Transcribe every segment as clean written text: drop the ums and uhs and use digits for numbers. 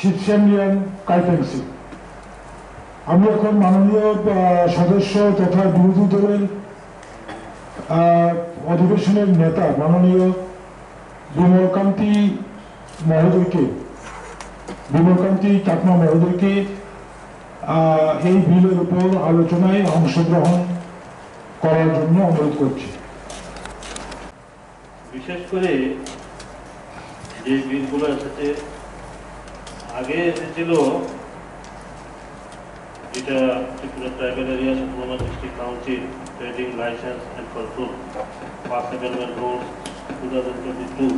শিবসেমিয়ান কাইপেন্সি। আমি এখন মাননীয় সদস্য তথা বিরোধী দলের অধিবেশনের নেতা মাননীয় বিমল কান্তি চাকমা মহোদয়কে এই বিলের উপর আলোচনায় অংশগ্রহণ করার জন্য অনুরোধ করছি। বিশেষ করে যে বিলগুলো এসেছে, আগে এসেছিল যেটা Tripura tribal area settlement district council trading licence and control pass settlement rules 2022।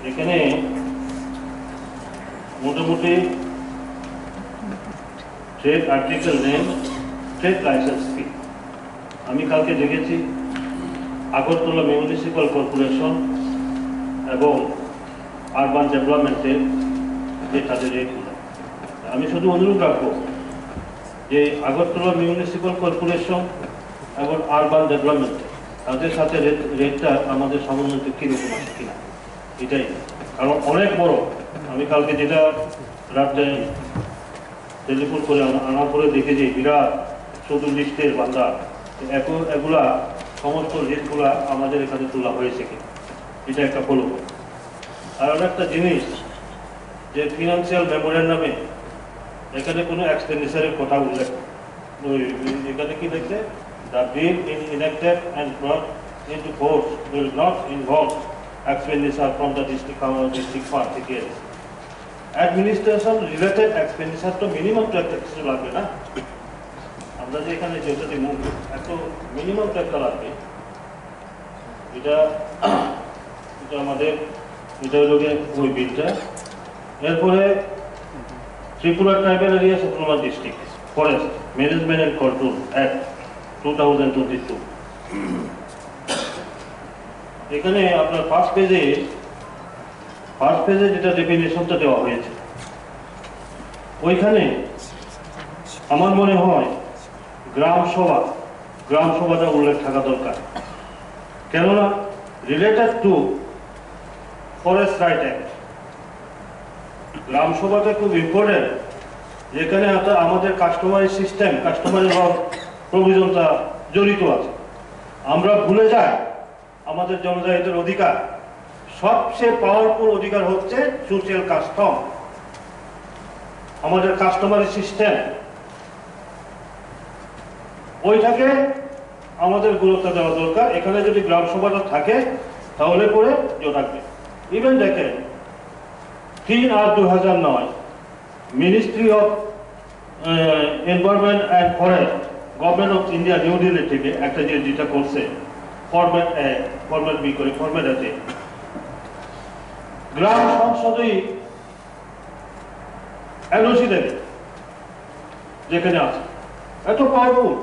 এখানে মোটামুটি trade article name trade licence fee. আমি কালকে দেখেছি আগরতলা মিউনিসিপ্যাল কর্পোরেশন এবং আরবান ডেভেলপমেন্টের যে তাদের রেটগুলো, আমি শুধু অনুরোধ রাখবো যে আগরতলা মিউনিসিপ্যাল কর্পোরেশন এবং আরবান ডেভেলপমেন্ট তাদের সাথে রেটটা আমাদের সামঞ্জস্য কীরকম আছে কিনা, এটাই। কারণ অনেক বড়, আমি কালকে যেটা রাত্রে টেলিফোন করে আনার পরে দেখেছি বিরাট 40 বান্দা, এগুলা সমস্ত রেটগুলা আমাদের এখানে তোলা হয়েছে কিনা, এটা একটা ফলো। আর একটা জিনিস যে ফিনান্সিয়াল মেমোরেন্ডামে এখানে কোনো এক্সপেন্ডিচারের কথা উল্লেখ, এখানে কি দেখছে, the bill enacted and brought into force will not involve expenditure from the district fund details. Administration related expenditure তো মিনিমাম তো একটা কিছু লাগবে না, আমরা যে এখানে যেটা দিব এত মিনিমাম তো একটা লাগবে। এটা আমাদের এটা হলো ওই বিলটা। এরপরে Tripura tribal area settlement district forest management and control act 2022। এখানে আপনার ফার্স্ট পেজে যেটা ডেফিনেশনটা দেওয়া হয়েছে, ওইখানে আমার মনে হয় গ্রাম সভাটা উল্লেখ থাকা দরকার। কেননা related to forest right act, গ্রাম সভাটা খুব ইম্পর্টেন্ট, যেখানে আমাদের কাস্টমারি সিস্টেম, কাস্টমারি ল প্রভিশনটা জড়িত আছে। আমরা ভুলে যাই আমাদের জনজাতিদের অধিকার, সবচেয়ে পাওয়ারফুল অধিকার হচ্ছে সোশ্যাল কাস্টম, আমাদের কাস্টমারি সিস্টেম, ওইটাকে আমাদের গুরুত্ব দেওয়া দরকার। এখানে যদি গ্রাম সভাটা থাকে তাহলে পরে থাকবে। ইভেন দেখেন 3/8/2009 ministry of environment and forest government of India new Delhi থেকে একটা যেটা করছে ফরম্যাট বি করে ফরম্যাট আছে, গ্রাম সংসদই এনওসি দেবে যেখানে আছে, এত পাওয়ারফুল।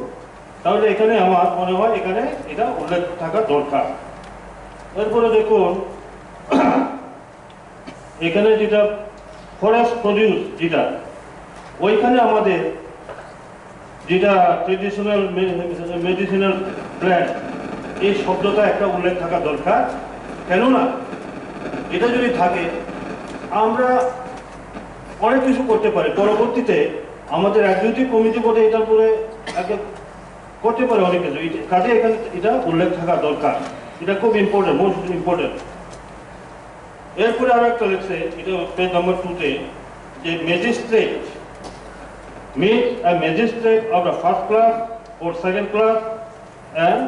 তাহলে এখানে আমার মনে হয় এখানে এটা উল্লেখ থাকা দরকার। এরপরে দেখুন এখানে যেটা ফরেস্ট প্রডিউস যেটা, ওইখানে আমাদের যেটা ট্রেডিশনাল মেডিসিনাল প্ল্যান্ট, এই শব্দটা একটা উল্লেখ থাকা দরকার। কেননা এটা যদি থাকে আমরা অনেক কিছু করতে পারি, পরবর্তীতে আমাদের এক্সিকিউটিভ কমিটি বোধহয় এটার উপরে করতে পারে অনেক কিছু, কাজে এখানে এটা উল্লেখ থাকা দরকার, এটা খুব ইম্পর্টেন্ট, মোস্ট ইম্পর্টেন্ট। এরপরে আরো একটা লিখছে, এটা পেজ নাম্বার 2-তে, যে magistrate means a magistrate of the first class or second class and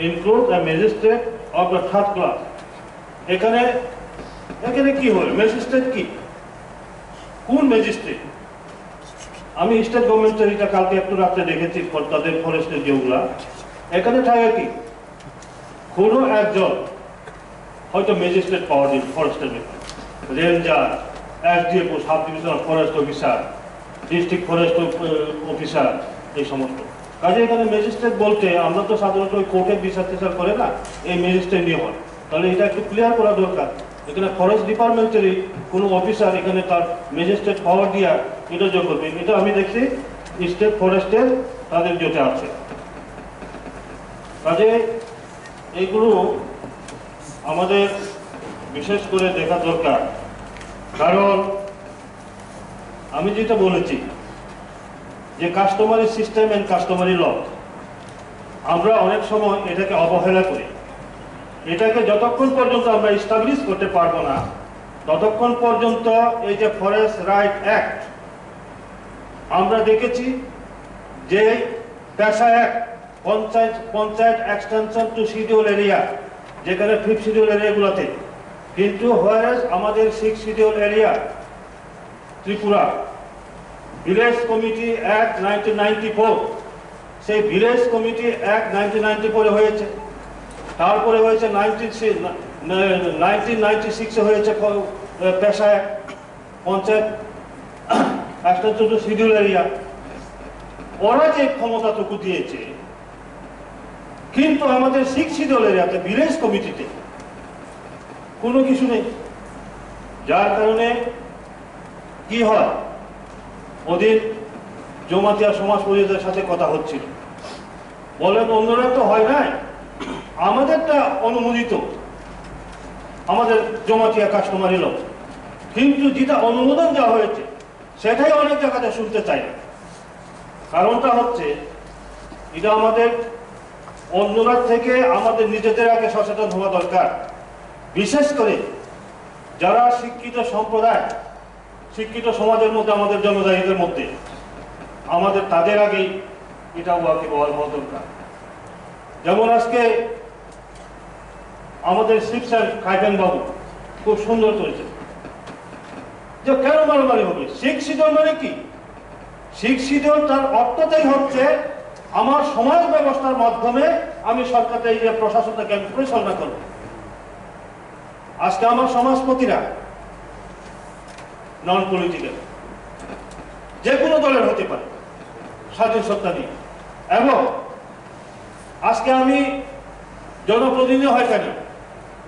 includes a magistrate of the third class. এখানে কি হলো, ম্যাজিস্ট্রেট কি, কোন ম্যাজিস্ট্রেট? আমি স্টেট গভর্নমেন্টের এটা কালকে একটু রাত্রে দেখেছি তাদের ফরেস্টের যেগুলা, এখানে থাকে কি কোনো একজন হয়তো ম্যাজিস্ট্রেট পাওয়ার দিন ফরেস্টের ব্যাপারে, ranger, SDF, sub divisional forest officer, district forest officer, এই সমস্ত কাজে এখানে ম্যাজিস্ট্রেট বলতে আমরা তো সাধারণত ওই কোর্টের বিচার করে না, এই ম্যাজিস্ট্রেট নিয়ে হয়। তাহলে এটা একটু ক্লিয়ার করা দরকার, এখানে ফরেস্ট ডিপার্টমেন্টেরই কোনো অফিসার এখানে তার ম্যাজিস্ট্রেট পাওয়ার দিয়া এটা যোগ করবে, এটা আমি দেখছি স্টেট ফরেস্টের তাদের জোটে আছে। কাজে এইগুলো আমাদের বিশেষ করে দেখা দরকার। কারণ আমি যেটা বলেছি যে কাস্টমারি সিস্টেম এন্ড কাস্টমারি ল, আমরা অনেক সময় এটাকে অবহেলা করি। এটাকে যতক্ষণ পর্যন্ত আমরা এস্টাবলিশ করতে পারবো না, ততক্ষণ পর্যন্ত এই যে ফরেস্ট রাইট অ্যাক্ট আমরা দেখেছি যে পেশা act, panchayat extension to schedule area, যেখানে 5th শিডিউল এরিয়াগুলোতে, কিন্তু হোয়ারেজ আমাদের 6th schedule area Tripura village committee act 1994, সেই ভিলেজ কমিটি অ্যাক্ট 1994 হয়েছে। তারপরে হয়েছে 1996 হয়েছে পেশা act, panchayat extension to schedule area. ওরা যে ক্ষমতাটুকু দিয়েছে, কিন্তু আমাদের 6th শিডিউল এরিয়াতে ভিলেজ কমিটিতে কোনো কিছু নেই। যার কারণে কি হয়, ওদের জমাতিয়া সমাজপতিদের সাথে কথা হচ্ছিল, বলেন অন্যরা তো হয় নাই, আমাদেরটা অনুমোদিত, আমাদের জমাতিয়া কাস্টমারি ল, কিন্তু যেটা অনুমোদন দেওয়া হয়েছে সেটাই অনেক জায়গাতে শুনতে চাই না। কারণটা হচ্ছে এটা আমাদের অন্যরা থেকে আমাদের নিজেদের আগে সচেতন হওয়া দরকার। বিশেষ করে যারা শিক্ষিত সম্প্রদায়, শিক্ষিত সমাজের মধ্যে, আমাদের জনজাতিদের মধ্যে, আমাদের তাদের আগেই এটা ওয়াকিবহাল হওয়া দরকার। যেমন আজকে আমাদের শিবসার কাইবেন বাবু খুব সুন্দর করেছে যে কেন মারামারি হবে, 6th শিডিউল মানে কি? 6th শিডিউল তার অর্থটাই হচ্ছে আমার সমাজ ব্যবস্থার মাধ্যমে আমি সরকারকে, এই যে প্রশাসনটাকে আমি পরিচালনা করব। আজকে আমার সমাজপতিরা নন পলিটিক্যাল, যে কোনো দলের হতে পারে, স্বাধীন সত্তা নিয়ে, এবং আজকে আমি জনপ্রতিনিধি হয় কেন,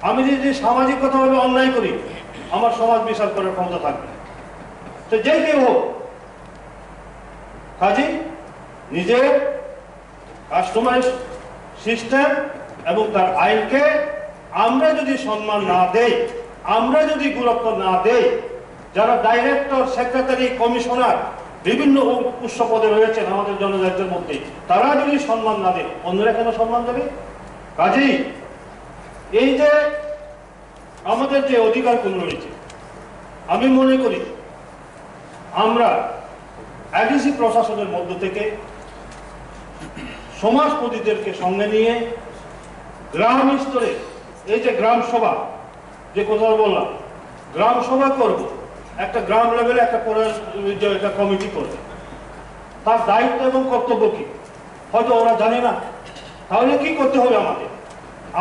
আমি যদি সামাজিকতাভাবে অন্যায় করি, আমার সমাজ বিচার করার ক্ষমতা থাকবে। তো যে কেউ হোক, কাজে নিজের কাস্টমার সিস্টেম এবং তার আইনকে আমরা যদি সম্মান না দেই, আমরা যদি গুরুত্ব না দেই, যারা ডাইরেক্টর, সেক্রেটারি, কমিশনার, বিভিন্ন উচ্চ পদে রয়েছেন আমাদের জনজাতির মধ্যে, তারা যদি সম্মান না দেয়, অন্যরা কেন সম্মান দেবে? কাজেই এই যে আমাদের যে অধিকারগুলো রয়েছে, আমি মনে করি আমরা ADC প্রশাসনের মধ্য থেকে সমাজপতিদেরকে সঙ্গে নিয়ে গ্রাম স্তরে, এই যে গ্রাম সভা, যে কথা বললাম, গ্রাম সভা করব, একটা গ্রাম লেভেলে একটা কমিটি করবে, তার দায়িত্ব এবং কর্তব্য কি হয়তো ওরা জানে না। তাহলে কি করতে হবে আমাদের?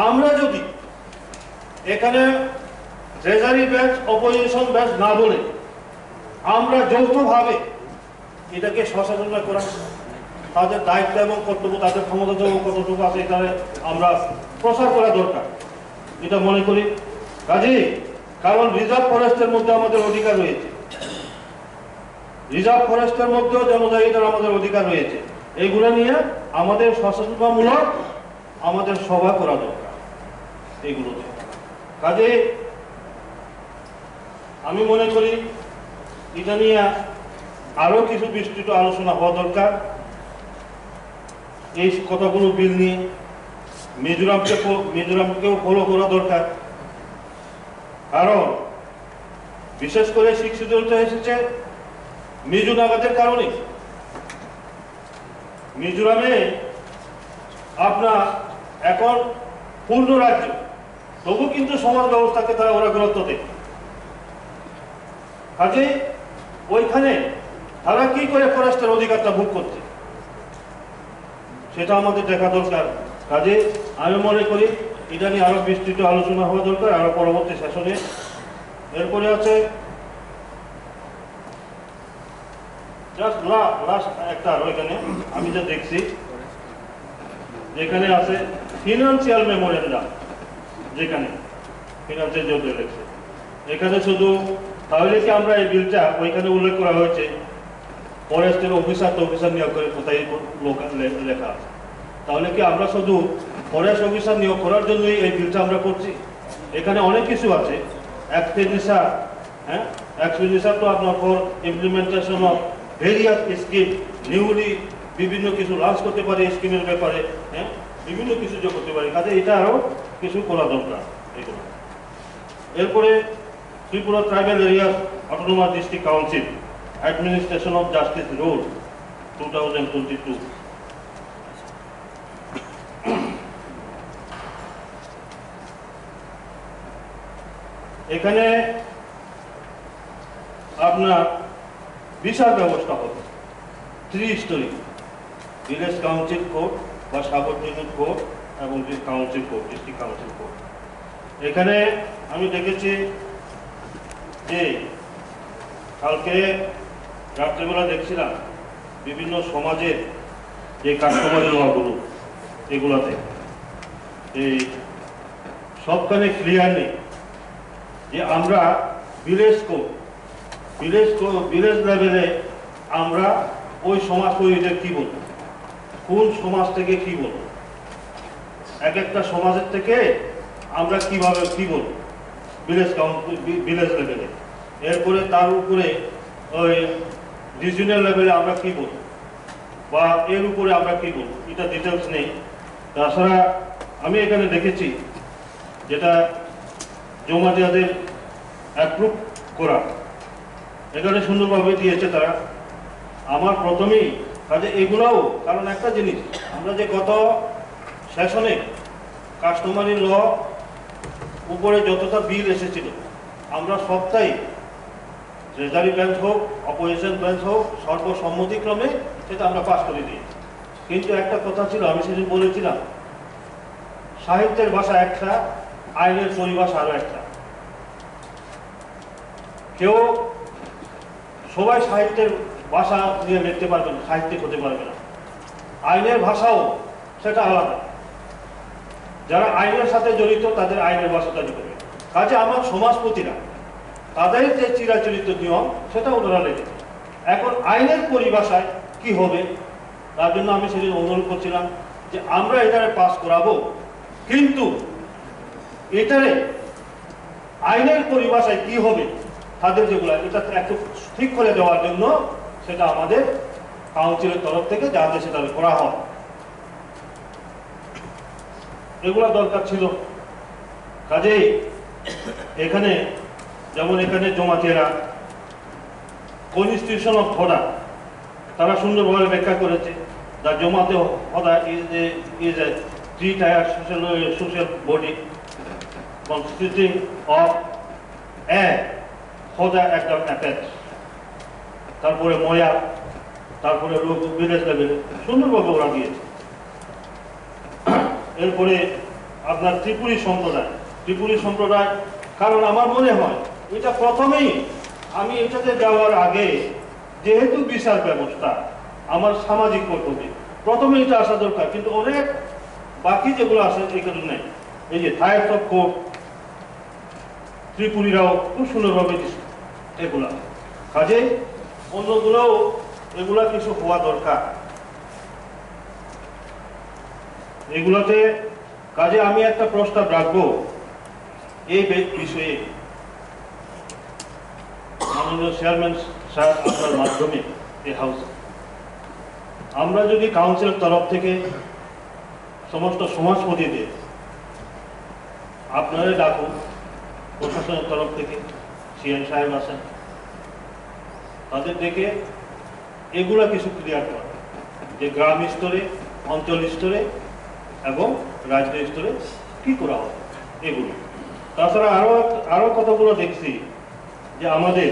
আমরা যদি এখানে ট্রেজারি ব্যাচ, অপোজিশন ব্যাচ না বলে আমরা যৌথভাবে এটাকে সচেতনতা করা, তাদের দায়িত্ব এবং কর্তব্য, তাদের ক্ষমতা কতটুকু আছে, এটা আমরা প্রচার করা দরকার, এটা মনে করি। কাজেই কারণ রিজার্ভ ফরেস্টের মধ্যে আমাদের অধিকার রয়েছে, রিজার্ভ ফরেস্টের মধ্যেও জনজাতিদের আমাদের অধিকার রয়েছে, এইগুলো নিয়ে আমাদের সচেতনতামূলক আমাদের সভা করা দরকার এইগুলোতে। কাজে আমি মনে করি এটা নিয়ে আরো কিছু বিস্তৃত আলোচনা হওয়া দরকার। এই কথাগুলো বিল নিয়ে মিজোরামকেও ফলো করা দরকার, কারণ বিশেষ করে শিক্ষিত এসেছে মিজোরামের কারণে। মিজোরামে আপনার এখন পূর্ণ রাজ্য, তবু কিন্তু সমাজ ব্যবস্থাকে ওরা গুরুত্ব দেয়। কাজে ওইখানে তারা কি করে ফরেস্টের অধিকারটা ভোগ করছে, সেটা আমাদের দেখা দরকার। কাজে আমি মনে করি এটা নিয়ে আরো বিস্তৃত আলোচনা হওয়া দরকার আরো পরবর্তী সেশনে। এরপরে আছে জাস্ট লাস্ট একটা ওইখানে আমি যা দেখছি, যেখানে আছে ফিনান্সিয়াল মেমোরেন্ডাম, যেখানে ফিনান্সিয়াল যে লেখছে এখানে শুধু, তাহলে কি আমরা এই বিলটা ওইখানে উল্লেখ করা হয়েছে ফরেস্টের অফিসার নিয়োগ করে, কোথায় লেখা আছে, তাহলে কি আমরা শুধু ফরেস্ট অফিসার নিয়োগ করার জন্যই এই বিলটা আমরা করছি? এখানে অনেক কিছু আছে, এক্সপেন্ডিচার, এক্সপেন্ডিচার তো আপনার for implementation of various scheme, newly বিভিন্ন কিছু লঞ্চ করতে পারে স্কিমের ব্যাপারে, হ্যাঁ, বিভিন্ন কিছু যোগ করতে পারে, কাজে এটা আরও কিছু করা দরকার এগুলো। এরপরে Tripura tribal area autonomous district council administration of justice rule 2022। এখানে আপনার বিচার ব্যবস্থা হবে 3 স্তরে, ভিলেজ কাউন্সিল কোর্ট বা সাবঅর্ডিনেট কোর্ট এবং council court, district council court. এখানে আমি দেখেছি যে কালকে রাত্রেবেলা দেখছিলাম বিভিন্ন সমাজের যে কাস্টমারি লগুলো, এগুলাতে এই সবখানে ক্লিয়ার নেই যে আমরা ভিলেজ লেভেলে আমরা ওই সমাজ তৈরিদের কি বলবো, কোন সমাজ থেকে কি বলবো, এক একটা সমাজের থেকে আমরা কিভাবে কি বলবো ভিলেজ লেভেলে, এরপরে তার উপরে ওই রিজিওনাল লেভেলে আমরা কি বলবো বা এর উপরে আমরা কি বলবো, এটা ডিটেলস নেই। তাছাড়া আমি এখানে দেখেছি যেটা জমাতিয়াদের অ্যাপ্রুভ করা, এখানে সুন্দরভাবে দিয়েছে তারা। আমার প্রথমেই কাজে এগুলাও, কারণ একটা জিনিস আমরা যে গত সেশনে কাস্টমারি ল উপরে যতটা বিল এসেছিল আমরা সবটাই ট্রেজারি বেঞ্চ হোক অপোজিশন বেঞ্চ হোক সর্বসম্মতিক্রমে সেটা আমরা পাস করে দিই। কিন্তু একটা কথা ছিল, আমি সেদিন বলেছিলাম সাহিত্যের ভাষা একটা, আইনের পরিভাষা আরো একটা। কেউ সবাই সাহিত্যের ভাষা নিয়ে লিখতে পারবে না, সাহিত্যিক হতে পারবে না। আইনের ভাষাও সেটা আলাদা, যারা আইনের সাথে জড়িত তাদের আইনের ভাষা তৈরি করবে। কাজে আমার সমাজপতিরা তাদের যে চিরাচরিত নিয়ম সেটা ওনারা লিখেছে। এখন আইনের পরিভাষায় কি হবে তার জন্য আমি সেদিন অনুরোধ করছিলাম যে আমরা এটারে পাস করাবো, কিন্তু এটারে আইনের পরিভাষায় কি হবে তাদের যেগুলো এটা একটু ঠিক করে দেওয়ার জন্য সেটা আমাদের কাউন্সিলের তরফ থেকে যাতে সেটা করা হয়, এগুলা দরকার ছিল। কাজেই এখানে যেমন এখানে জমাতিরা কনস্টিটিউশন অফ হদা তারা সুন্দরভাবে ব্যাখ্যা করেছে। দ্য জমাতে হদা is a three-tier social body consisting of a হদা একদম অ্যাটাচ, তারপরে ময়া, তারপরে ভিলেজ লেভেলে সুন্দরভাবে ওরা দিয়েছে। এরপরে আপনার ত্রিপুরী সম্প্রদায়, কারণ আমার মনে হয় এটা প্রথমেই আমি এটাতে যাওয়ার আগে যেহেতু বিচার ব্যবস্থা আমার সামাজিক কর্তব্য, প্রথমে এটা আসা দরকার, কিন্তু অনেক বাকি যেগুলো আছে এগুলো নেই। এই যে থায়ার্স অফ কোর্ট ত্রিপুরীরাও খুব সুন্দরভাবে দিচ্ছে এগুলা, কাজে অন্যগুলোও এগুলা কিছু হওয়া দরকার এগুলাতে। কাজে আমি একটা প্রস্তাব রাখবো এই বিষয়ে মাননীয় চেয়ারম্যান স্যার আপনার মাধ্যমে এই হাউস আমরা যদি কাউন্সিলের তরফ থেকে সমস্ত সমাজপতিদের আপনারা ডাকুন, প্রশাসনের তরফ থেকে সিএম সাহেব আছেন, তাদের ডেকে এগুলা কিছু ক্লিয়ার করা যে গ্রাম স্তরে, অঞ্চল স্তরে এবং রাজ্য স্তরে কি করা হবে এগুলো। তাছাড়া আরো কতগুলো দেখছি যে আমাদের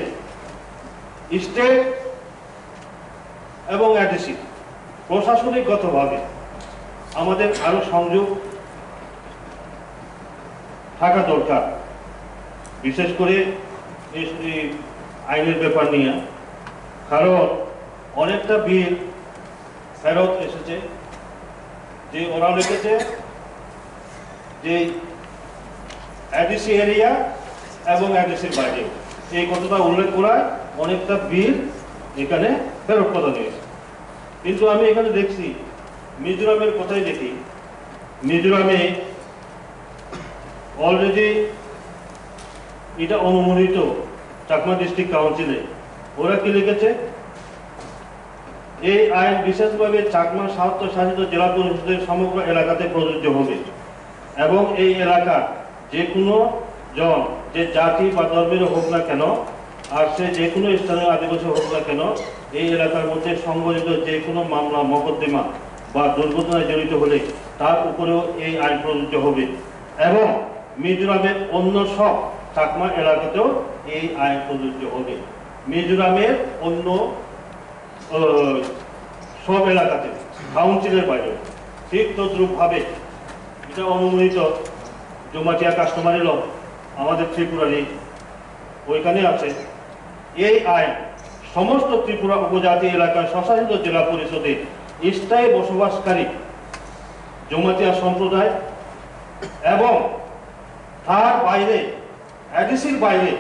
স্টেট এবং ADC প্রশাসনিকগতভাবে আমাদের আরো সংযোগ থাকা দরকার, বিশেষ করে এই আইনের ব্যাপার নিয়ে। কারণ অনেকটা বিল ফেরত এসেছে যে ওরা লিখেছে যে ADC এরিয়া এবং ADCর বাইরে, এই কথাটা উল্লেখ করায় অনেকটা বিল এখানে ফেরত কথা দিয়েছে। কিন্তু আমি এখানে দেখছি মিজোরামের কথাই দেখি, মিজোরামে অলরেডি এটা অনুমোদিত চাকমা ডিস্ট্রিক্ট কাউন্সিলে, ওরা কি লিখেছে, এই আইন বিশেষভাবে চাকমা স্বায়ত্তশাসিত জেলা পরিষদের সমগ্র এলাকাতে প্রযোজ্য হবে এবং এই এলাকা যে কোনো জন, যে জাতি বা ধর্মের হোক না কেন, আর সে যে কোনো স্থানীয় আদিবাসী হোক না কেন, এই এলাকার মধ্যে সংঘটিত যে কোনো মামলা মোকদ্দমা বা দুর্ঘটনায় জড়িত হলে তার উপরেও এই আইন প্রযোজ্য হবে এবং মিজোরামের অন্য সব চাকমা এলাকাতেও এই আইন প্রযোজ্য হবে। মিজোরামের অন্য সব এলাকাতে, কাউন্সিলের বাইরে ঠিক তদ্রূপভাবে এটা অনুমোদিত জমাটিয়া কাস্টমারি ল আমাদের ত্রিপুরারই ওইখানে আছে। এই আইন সমস্ত ত্রিপুরা উপজাতি এলাকার স্বশাসিত জেলা পরিষদে স্থায়ী বসবাসকারী জমাতিয়া সম্প্রদায় এবং তার বাইরে এডিসির বাইরে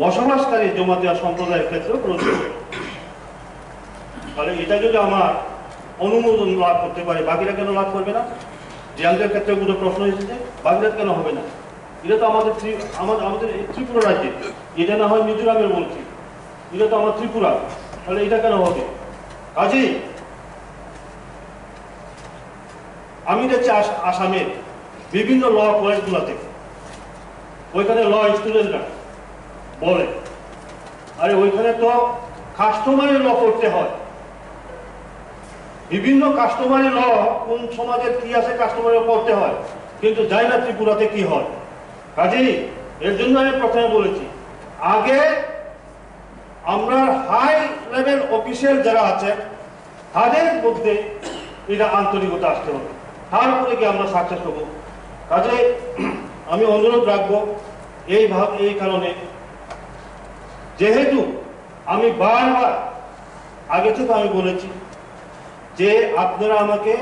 বসবাসকারী জমাতিয়া সম্প্রদায়ের ক্ষেত্রেও প্রযোজ্য। তাহলে এটা যদি আমার অনুমোদন লাভ করতে পারে, বাকিরা কেন লাভ করবে না? জিয়াংদের ক্ষেত্রে কোনো প্রশ্ন এসেছে, বাকিরা কেন হবে না? এটা তো আমাদের ত্রিপুরা রাজ্যে, এটা না হয় মিজোরামের বলছি, এটা তো আমার ত্রিপুরা, তাহলে এটা কেন হবে? কাজেই আমি দেখছি আসামের বিভিন্ন ল কলেজগুলোতে ওইখানে ল স্টুডেন্টরা বলে, আরে ওইখানে তো কাস্টমারি ল করতে হয়, বিভিন্ন কাস্টমারি ল কোন সমাজের কি আছে কাস্টমারি করতে হয়, কিন্তু যাই না ত্রিপুরাতে কি হয়। কাজেই এর জন্য আমি প্রথমে বলেছি, আগে আমরা হাই লেভেল অফিসিয়াল যারা আছে তাদের মধ্যে এটা আন্তরিকতা আসতে হবে, তারপরে কি আমরা সাকসেস হবো। কাজে আমি অনুরোধ রাখবো এই কারণে, যেহেতু আমি বারবার আগে থেকে আমি বলেছি যে আপনারা আমাকে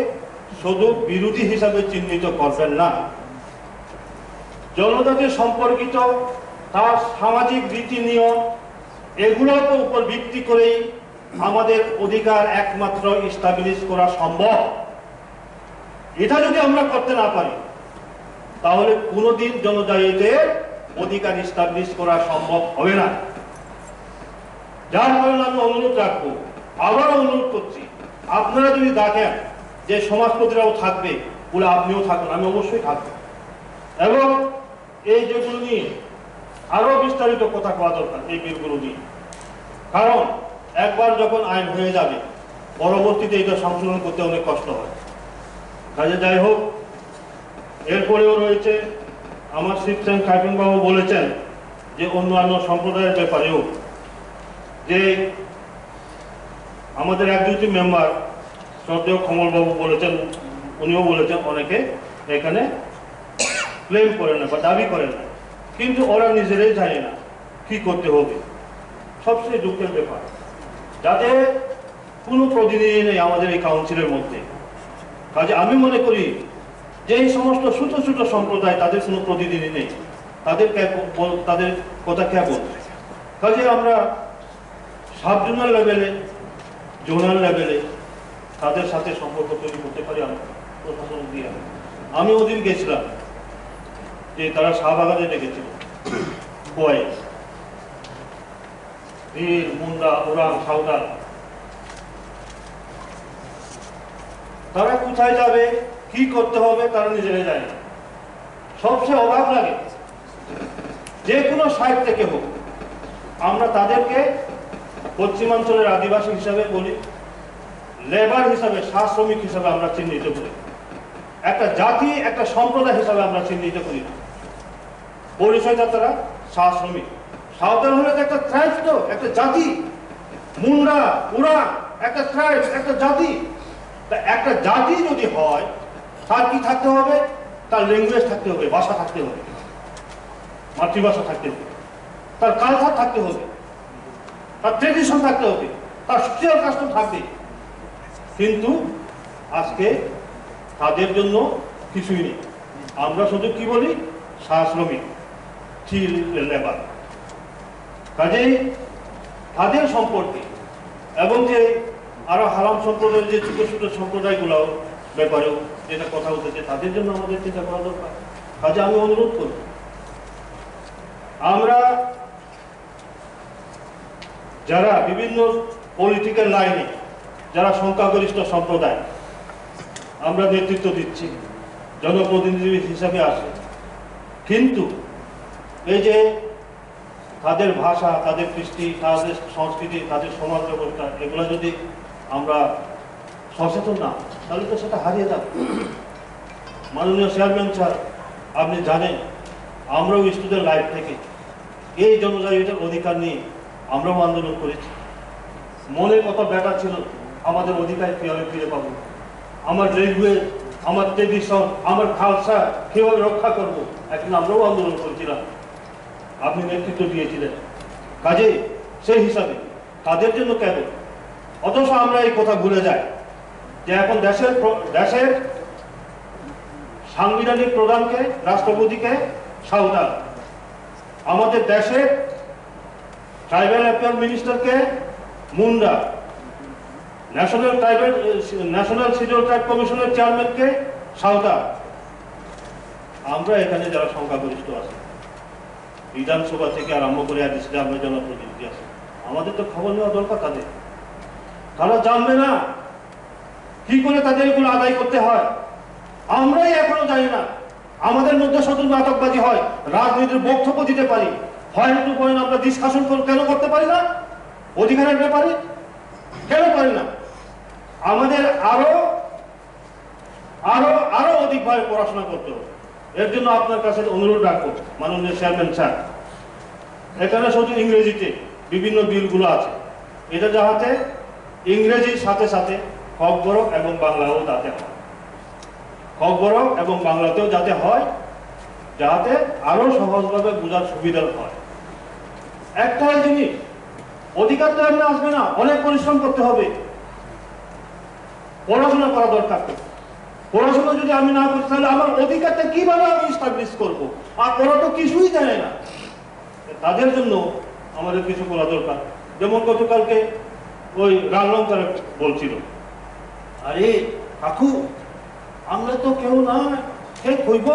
শুধু বিরোধী হিসাবে চিহ্নিত করবেন না, জনজাতি সম্পর্কিত তার সামাজিক রীতি নিয়ম এগুলোর উপর ভিত্তি করেই আমাদের অধিকার একমাত্র এস্টাবলিশ করা সম্ভব। এটা যদি আমরা করতে না পারি তাহলে কোনোদিন জনজাতিদের অধিকার এস্টাবলিশ করা সম্ভব হবে না। যার কারণে আমি অনুরোধ রাখবো, আবার অনুরোধ করছি, আপনারা যদি দেখেন যে সমাজপতিরাও থাকবে বলে আপনিও থাকুন, আমি অবশ্যই থাকবো, এবং এই যেগুলো নিয়ে আরো বিস্তারিত কথা কওয়া দরকার এই বিলগুলো নিয়ে, কারণ একবার যখন আইন হয়ে যাবে পরবর্তীতে এটা সংশোধন করতে অনেক কষ্ট হয়। কাজে যাই হোক, এরপরেও রয়েছে আমার শিবসেন কাইপিন বাবু বলেছেন যে অন্যান্য সম্প্রদায়ের ব্যাপারেও, যে আমাদের এক দুটি মেম্বার শ্রদ্ধেয় কমল বাবু বলেছেন, উনিও বলেছেন অনেকে এখানে ক্লেম করেন না বা দাবি করেন না, কিন্তু ওরা নিজেরাই জানে না কি করতে হবে। সবচেয়ে দুঃখের ব্যাপার, যাতে কোনো প্রতিনিধি নেই আমাদের এই কাউন্সিলের মধ্যে। কাজে আমি মনে করি যে এই সমস্ত ছোট ছোট সম্প্রদায় তাদের কোনো প্রতিনিধি নেই, তাদের কথা কে বলবে। কাজে আমরা সাব জোনাল লেভেলে, জোনাল লেভেলে তাদের সাথে সম্পর্ক তৈরি করতে পারি আমরা প্রশাসন দিয়ে। আমি ওদিন গেছিলাম যে তারা শাহবাগানে ডেকেছিল, বয়ে বীর, মুন্ডা, ওরাং, সাঁওতাল, তারা কোথায় যাবে, কি করতে হবে তারা নিজেরাই যায় না। সবচেয়ে অবাক লাগে, যে কোনো সাইড থেকে হোক আমরা তাদেরকে পশ্চিমাঞ্চলের আদিবাসী হিসাবে বলি, লেবার হিসাবে, শ্রম শ্রমিক হিসাবে আমরা চিহ্নিত করি, একটা জাতি একটা সম্প্রদায় হিসাবে আমরা চিহ্নিত করি না। পরিচয়টা তারা শ্রম শ্রমিক। সাঁওতাল হলে একটা ট্রাইব, তো একটা জাতি, মুন্ডা, ওরাং একটা ট্রাইব, একটা জাতি। একটা জাতি যদি হয় তার কি থাকতে হবে, তার ল্যাঙ্গুয়েজ থাকতে হবে, ভাষা থাকতে হবে, মাতৃভাষা থাকতে হবে, তার কালচার থাকতে হবে, তার ট্রেডিশন থাকতে হবে, তার সোশ্যাল কাস্টম থাকবে। কিন্তু আজকে তাদের জন্য কিছুই নেই। আমরা শুধু কি বলি, শ্রমিক, চিল লেবার। কাজেই তাদের সম্পর্কে এবং যে আরো হারাম সম্প্রদায়ের যে ছোট ছোট সম্প্রদায়গুলো ব্যাপারেও যেটা কথা উঠেছে, তাদের জন্য আমাদের চিন্তা করা দরকার। কাজে আমি অনুরোধ করব, আমরা যারা বিভিন্ন পলিটিক্যাল লাইনে যারা সংখ্যাগরিষ্ঠ সম্প্রদায় আমরা নেতৃত্ব দিচ্ছি, জনপ্রতিনিধি হিসাবে আসে, কিন্তু এই যে তাদের ভাষা, তাদের কৃষ্টি, তাদের সংস্কৃতি, তাদের সমাজ ব্যবস্থা, এগুলো যদি আমরা সচেতন না, তাহলে তো সেটা হারিয়ে যাবে। মাননীয় চেয়ারম্যান স্যার, আপনি জানেন আমরাও স্টুডেন্ট লাইফ থেকে এই জনজাতির অধিকার নিয়ে আমরাও আন্দোলন করেছি। মনে কত ব্যাটা ছিল আমাদের অধিকার কীভাবে ফিরে পাবো, আমার ল্যাঙ্গুয়েজ, আমার ট্রেডিশন, আমার খালসা কীভাবে রক্ষা করবো, একদিন আমরাও আন্দোলন করেছিলাম, আপনি নেতৃত্ব দিয়েছিলেন। কাজে সেই হিসাবে তাদের জন্য কেন, অথচ আমরা এই কথা ভুলে যাই যে এখন দেশের সাংবিধানিক প্রধানকে, রাষ্ট্রপতিকে সাঁওতাল, আমাদের দেশের ট্রাইবাল অ্যাফেয়ার মিনিস্টারকে মুন্ডা, ন্যাশনাল শিডিউল ট্রাইব কমিশনের চেয়ারম্যানকে সাঁওতাল। আমরা এখানে যারা সংখ্যাগরিষ্ঠ আছে, বিধানসভা থেকে আরম্ভ করে ADC আমরা জনপ্রতিনিধি আছে, আমাদের তো খবর নেওয়া দরকার তাদের। তারা জানবে না কি করে তাদের এগুলো আদায় করতে হয়, আমরাই এখনো জানি না। আমাদের মধ্যে শুধু নাটকবাজি হয়, রাজনীতির বক্তব্য দিতে পারি, পয়েন্ট টু পয়েন্ট আমরা ডিসকাশন কেন করতে পারি না, অধিকারের ব্যাপারে কেন পারি না? আমাদের আরো আরো আরো অধিকভাবে পড়াশোনা করতে হবে। এর জন্য আপনার কাছে অনুরোধ রাখবো মাননীয় চেয়ারম্যান স্যার, এখানে শুধু ইংরেজিতে বিভিন্ন বিলগুলো আছে, এটা যাতে ইংরেজির সাথে সাথে ককবরক এবং বাংলাও যাতে হয়, ককবরক এবং বাংলাতেও যাতে হয়, যাতে আরো সহজভাবে বোঝার সুবিধা হয়। একটাই জিনিস, অধিকার তো এমনি আসবে না, অনেক পরিশ্রম করতে হবে, পড়াশোনা করা দরকার। পড়াশোনা যদি আমি না করি তাহলে আমার অধিকারটা কিভাবে আমি এস্টাবলিশ করবো? আর ওরা তো কিছুই জানে না। তাদের জন্য আমাদের কিছু করা দরকার। যেমন গতকালকে ওই রাজলঙ্কার বলছিল, আরে কাকু আমরা তো কেউ না, কে কইব,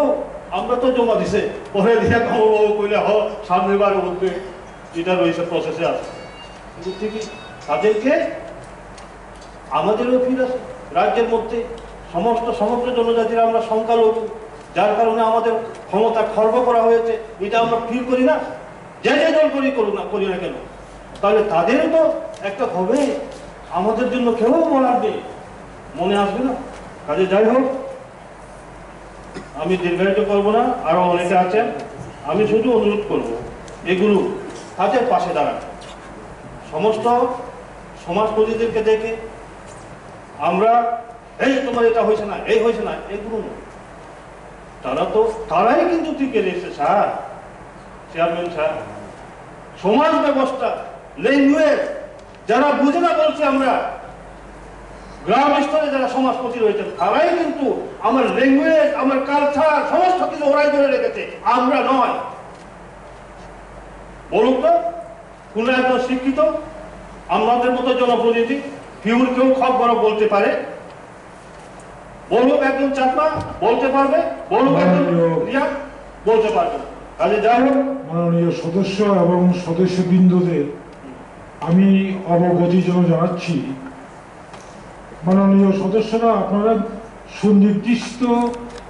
আমরা তো জমা দিছে, পরে দিয়ে কমবাবু কইলে হ সামনের বার উঠবে, এটা রয়েছে প্রসেসে আছে। কিন্তু ঠিকই তাদেরকে আমাদেরও ফিরে আসে, রাজ্যের মধ্যে সমগ্র জনজাতিরা আমরা সংখ্যালঘু, যার কারণে আমাদের ক্ষমতা খর্ব করা হয়েছে, এটা আমরা ফিল করি না, যে দল করি না কেন, তাহলে তাদেরও তো একটা হবে, আমাদের জন্য কেউ বলার নেই, মনে আসবে না। কাজে যাই হোক, আমি দীর্ঘায়িত করবো না, আরো অনেকে আছেন, আমি শুধু অনুরোধ করব এগুলো তাদের পাশে দাঁড়ান। সমস্ত সমাজপতিদেরকে দেখে আমরা এই তোমার এটা হয়েছে না, এই হয়েছে না, এগুলো না, তারাই কিন্তু টিকে রয়েছে স্যার, চেয়ারম্যান স্যার। সমাজ ব্যবস্থা, ল্যাঙ্গুয়েজ যারা বুঝে না বলছি আমরা, গ্রাম স্তরে যারা সমাজপতি রয়েছেন, তারাই কিন্তু আমার ল্যাঙ্গুয়েজ, আমার কালচার সমস্ত কিছু ওরাই ধরে রেখেছে, আমরা নয়। বলুন তো কোন একজন শিক্ষিত আমাদের মতো জনপ্রতিনিধি ফিউর কেউ খকবরক বলতে পারে? বলুক একজন চাকমা বলতে পারবে, বলুক একজন রিয়া বলতে পারবে। কাজে যাই হোক, মাননীয় সদস্য এবং সদস্যবৃন্দদের আমি অবগতি জানাচ্ছি, মাননীয় সদস্যরা আপনারা সুনির্দিষ্ট